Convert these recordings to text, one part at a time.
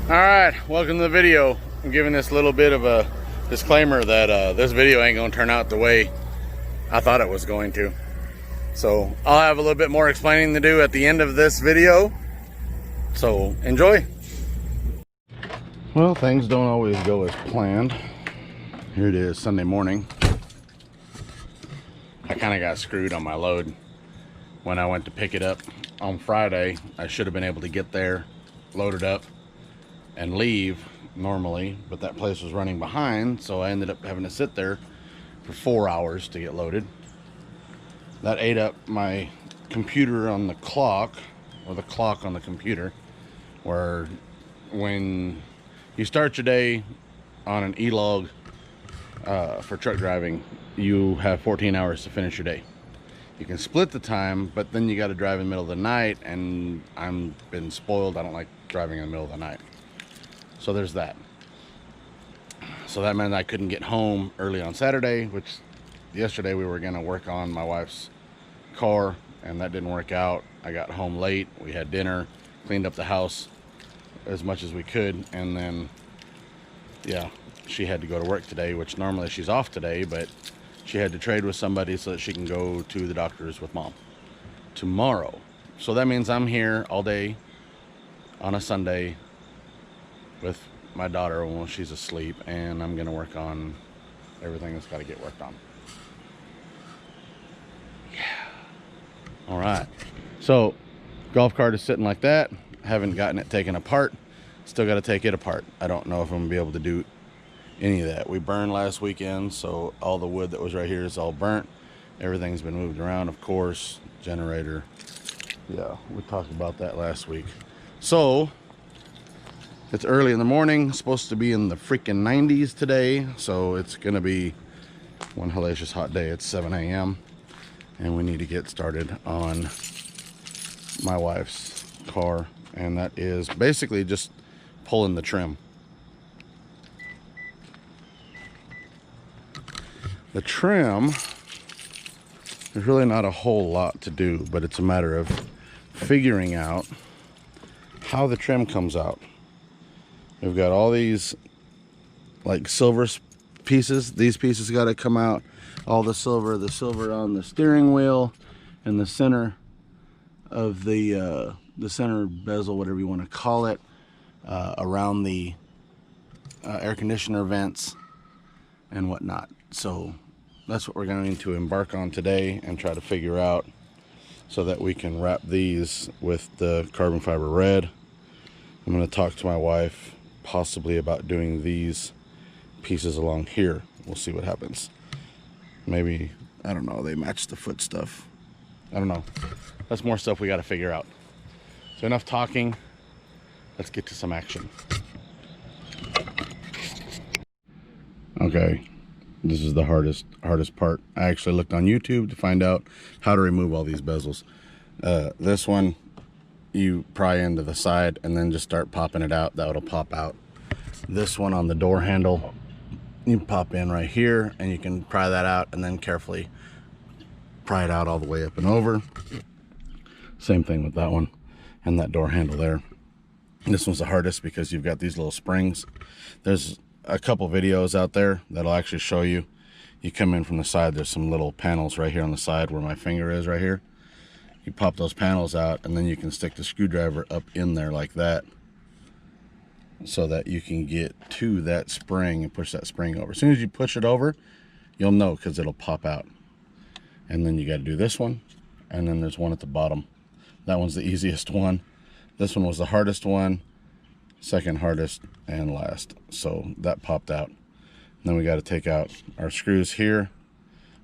Alright, welcome to the video. I'm giving this little bit of a disclaimer that this video ain't going to turn out the way I thought it was going to. So I'll have a little bit more explaining to do at the end of this video. So enjoy. Well, things don't always go as planned. Here it is, Sunday morning. I kind of got screwed on my load when I went to pick it up on Friday. I should have been able to get there, load it up, and leave normally, but that place was running behind, so I ended up having to sit there for 4 hours to get loaded. That ate up my computer on the clock, or the clock on the computer, where when you start your day on an e-log for truck driving, you have 14 hours to finish your day. You can split the time, but then you got to drive in the middle of the night, and I'm been spoiled. I don't like driving in the middle of the night. So there's that. So that meant I couldn't get home early on Saturday, which yesterday we were going to work on my wife's car, and that didn't work out. I got home late. We had dinner, cleaned up the house as much as we could, and then, yeah, she had to go to work today, which normally she's off today, but she had to trade with somebody so that she can go to the doctor's with mom tomorrow. So that means I'm here all day on a Sunday with my daughter while she's asleep, and I'm gonna work on everything that's got to get worked on. Yeah. All right. So golf cart is sitting like that. Haven't gotten it taken apart. Still got to take it apart. I don't know if I'm gonna be able to do any of that. We burned last weekend, so all the wood that was right here is all burnt. Everything's been moved around, of course. Generator. Yeah, we talked about that last week. So it's early in the morning, supposed to be in the freaking 90s today, so it's gonna be one hellacious hot day. It's 7 a.m. and we need to get started on my wife's car, and that is basically just pulling the trim. The trim, there's really not a whole lot to do, but it's a matter of figuring out how the trim comes out. We've got all these like silver pieces. These pieces got to come out. All the silver on the steering wheel and the center of the center bezel, whatever you want to call it, around the air conditioner vents and whatnot. So that's what we're going to embark on today and try to figure out, so that we can wrap these with the carbon fiber red. I'm going to talk to my wife possibly about doing these pieces along here. We'll see what happens. Maybe, I don't know, they match the foot stuff. I don't know. That's more stuff we got to figure out. So enough talking. Let's get to some action. Okay, this is the hardest part. I actually looked on YouTube to find out how to remove all these bezels. This one, you pry into the side and then just start popping it out. That'll pop out. This one on the door handle, you pop in right here and you can pry that out and then carefully pry it out all the way up and over. Same thing with that one and that door handle there. This one's the hardest because you've got these little springs. There's a couple videos out there that'll actually show you. You come in from the side, there's some little panels right here on the side where my finger is right here. You pop those panels out and then you can stick the screwdriver up in there like that, so that you can get to that spring and push that spring over. As soon as you push it over, you'll know, because it'll pop out. And then you got to do this one, and then there's one at the bottom. That one's the easiest one. This one was the hardest one, second hardest, and last. So that popped out. And then we got to take out our screws here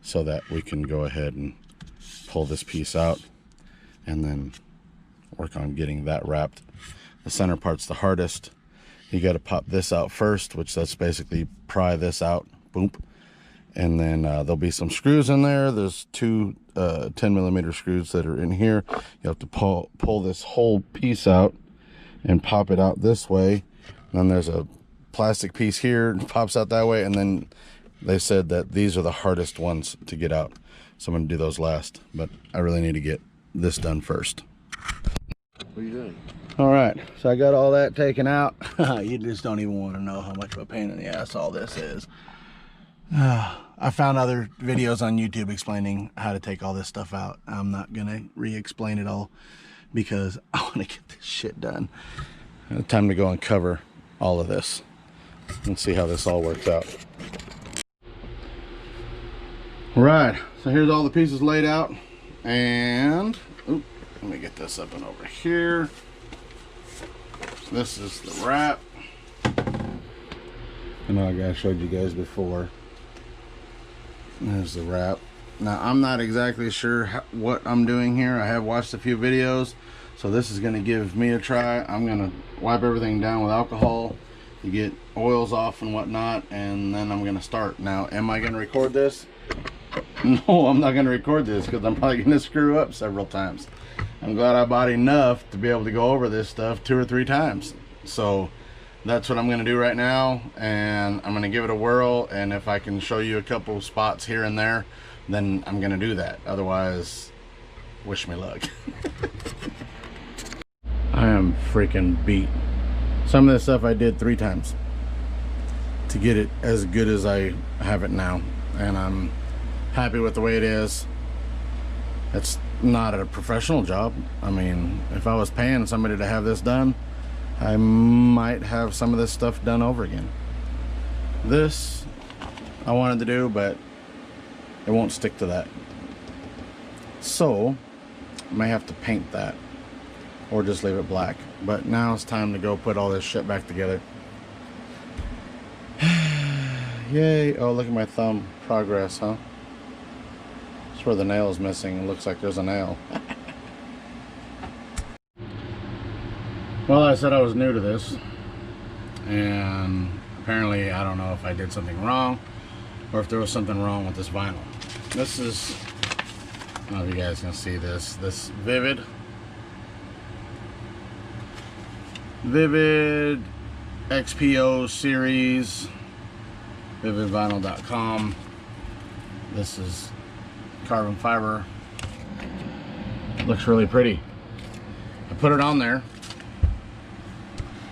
so that we can go ahead and pull this piece out and then work on getting that wrapped. The center part's the hardest. You got to pop this out first, which that's basically pry this out, boom. And then there'll be some screws in there. There's two 10mm screws that are in here. You have to pull this whole piece out and pop it out this way. And then there's a plastic piece here, it pops out that way. And then they said that these are the hardest ones to get out. So I'm going to do those last, but I really need to get this done first. What are you doing? All right, so I got all that taken out. You just don't even want to know how much of a pain in the ass all this is. I found other videos on YouTube explaining how to take all this stuff out. I'm not gonna re-explain it all because I want to get this shit done. Time to go and cover all of this and see how this all works out. Right, so here's all the pieces laid out, and let me get this up and over here. So this is the wrap. I know I showed you guys before. There's the wrap. Now I'm not exactly sure what I'm doing here. I have watched a few videos, so this is going to give me a try. I'm going to wipe everything down with alcohol to get oils off and whatnot, and then I'm going to start. Now, am I going to record this? No, I'm not going to record this because I'm probably going to screw up several times. I'm glad I bought enough to be able to go over this stuff 2 or 3 times. So that's what I'm going to do right now, and I'm going to give it a whirl, and if I can show you a couple spots here and there, then I'm going to do that. Otherwise, wish me luck. I am freaking beat. Some of this stuff I did 3 times to get it as good as I have it now, and I'm happy with the way it is. It's not a professional job. I mean, if I was paying somebody to have this done, I might have some of this stuff done over again. This I wanted to do, but it won't stick to that. So I may have to paint that or just leave it black. But now it's time to go put all this shit back together. Yay. Oh, look at my thumb. Progress, huh? That's where the nail is missing. It looks like there's a nail. Well, I said I was new to this, and apparently I don't know if I did something wrong or if there was something wrong with this vinyl. This is, I don't know if you guys can see this Vivid XPO series, vividvinyl.com. This is carbon fiber. Looks really pretty. I put it on there,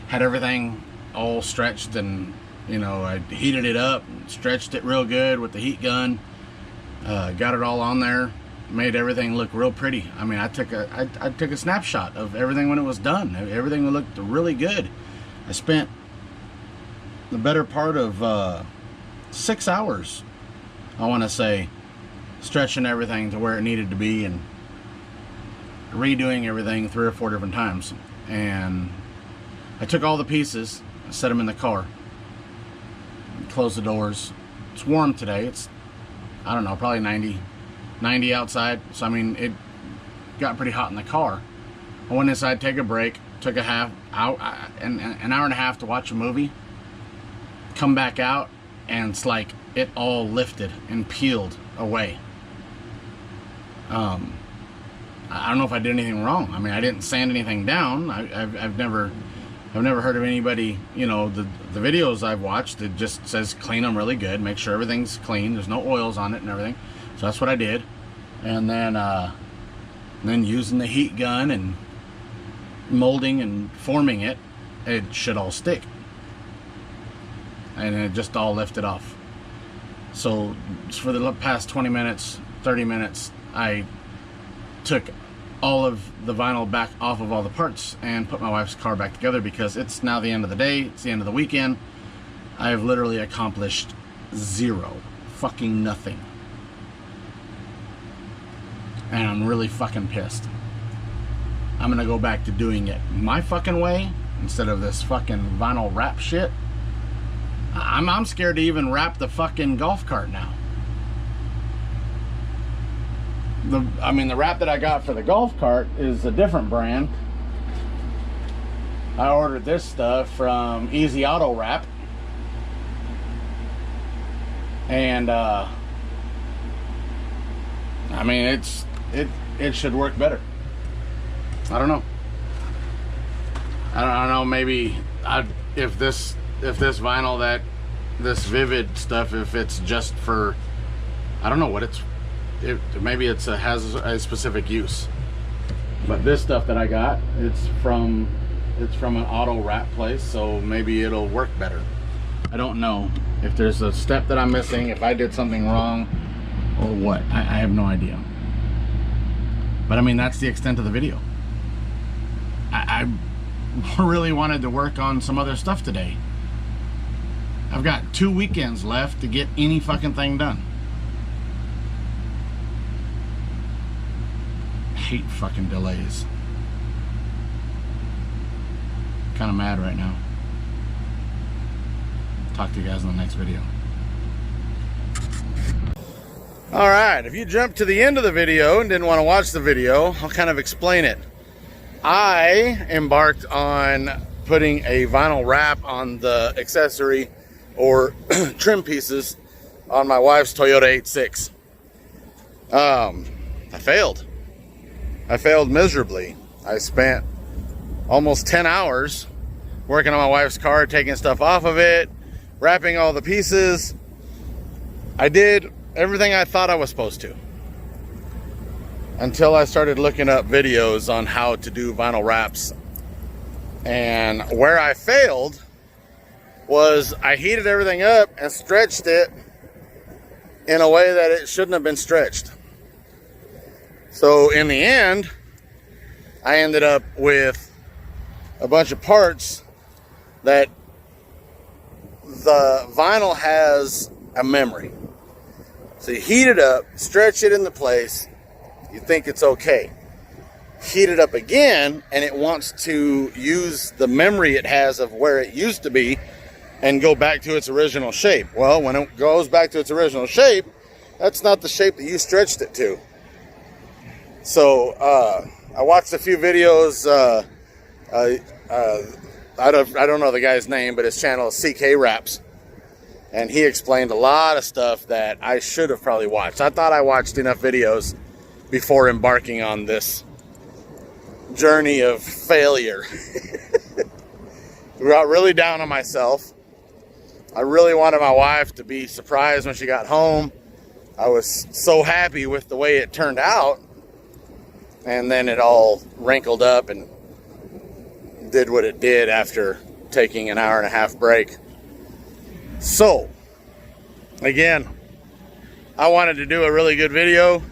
had everything all stretched, and you know, I heated it up, stretched it real good with the heat gun, got it all on there, made everything look real pretty. I mean, I took a snapshot of everything when it was done. Everything looked really good. I spent the better part of 6 hours, I want to say, stretching everything to where it needed to be and redoing everything 3 or 4 different times. And I took all the pieces, set them in the car, closed the doors. It's warm today. It's, I don't know, probably 90 outside. So I mean, it got pretty hot in the car. I went inside, take a break, took an hour and a half to watch a movie, come back out, and it's like it all lifted and peeled away. I don't know if I did anything wrong. I mean, I didn't sand anything down. I've never heard of anybody, you know, the videos I've watched, it just says clean them really good, make sure everything's clean, there's no oils on it and everything. So that's what I did. And then using the heat gun and molding and forming it, it should all stick. And it just all lifted off. So for the past 20 minutes, 30 minutes, I took all of the vinyl back off of all the parts and put my wife's car back together, because it's now the end of the day, it's the end of the weekend. I have literally accomplished zero, fucking nothing. And I'm really fucking pissed. I'm gonna go back to doing it my fucking way instead of this fucking vinyl wrap shit. I'm scared to even wrap the fucking golf cart now. I mean, the wrap that I got for the golf cart is a different brand. I ordered this stuff from Easy Auto Wrap, and I mean, it should work better. I don't know. I don't know. Maybe if this vinyl, this Vivid stuff, if it's just for, I don't know what it's. Maybe has a specific use. But this stuff that I got, it's from it's from an auto wrap place, so maybe it'll work better. I don't know if there's a step that I'm missing, if I did something wrong or what. I have no idea. But I mean, that's the extent of the video. I really wanted to work on some other stuff today. I've got 2 weekends left to get any fucking thing done. I hate fucking delays. Kind of mad right now. Talk to you guys in the next video. All right, if you jumped to the end of the video and didn't want to watch the video, I'll kind of explain it. I embarked on putting a vinyl wrap on the accessory or trim pieces on my wife's Toyota 86. I failed. I failed miserably. I spent almost 10 hours working on my wife's car, taking stuff off of it, wrapping all the pieces. I did everything I thought I was supposed to, until I started looking up videos on how to do vinyl wraps. And where I failed was I heated everything up and stretched it in a way that it shouldn't have been stretched. So in the end, I ended up with a bunch of parts that the vinyl has a memory. So you heat it up, stretch it into place, you think it's okay. Heat it up again, and it wants to use the memory it has of where it used to be and go back to its original shape. Well, when it goes back to its original shape, that's not the shape that you stretched it to. So I watched a few videos. I don't know the guy's name, but his channel is CK Wraps. And he explained a lot of stuff that I should have probably watched. I thought I watched enough videos before embarking on this journey of failure. I got really down on myself. I really wanted my wife to be surprised when she got home. I was so happy with the way it turned out. And then it all wrinkled up and did what it did after taking an 1.5-hour break. So, again, I wanted to do a really good video.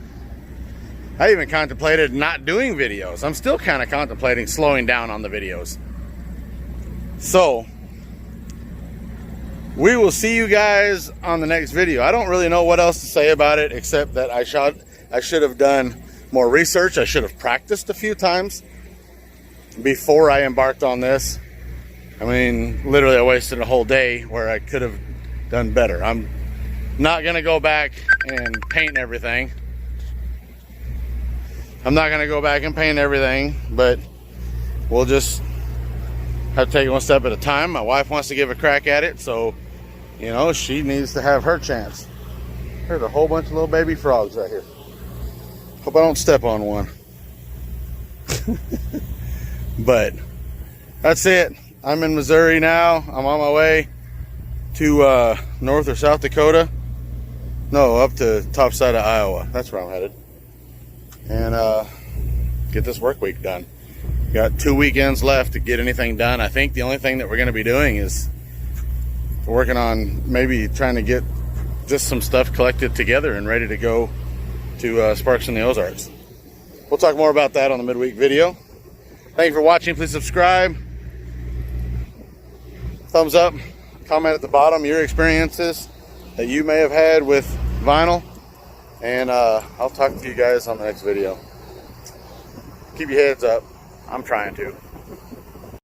I even contemplated not doing videos. I'm still kind of contemplating slowing down on the videos. So, we will see you guys on the next video. I don't really know what else to say about it, except that I should have done more research. I should have practiced a few times before I embarked on this. I mean, literally I wasted a whole day where I could have done better. I'm not going to go back and paint everything. But we'll just have to take it one step at a time. My wife wants to give a crack at it, so, you know, she needs to have her chance. There's a whole bunch of little baby frogs right here. Hope I don't step on one. But that's it. I'm in Missouri now. I'm on my way to North or South Dakota. No, up to top side of Iowa. That's where I'm headed. And get this work week done. Got 2 weekends left to get anything done. I think the only thing that we're going to be doing is working on maybe trying to get just some stuff collected together and ready to go to Sparks in the Ozarks. We'll talk more about that on the midweek video. Thank you for watching. Please subscribe. Thumbs up. Comment at the bottom your experiences that you may have had with vinyl. And I'll talk to you guys on the next video. Keep your heads up. I'm trying to.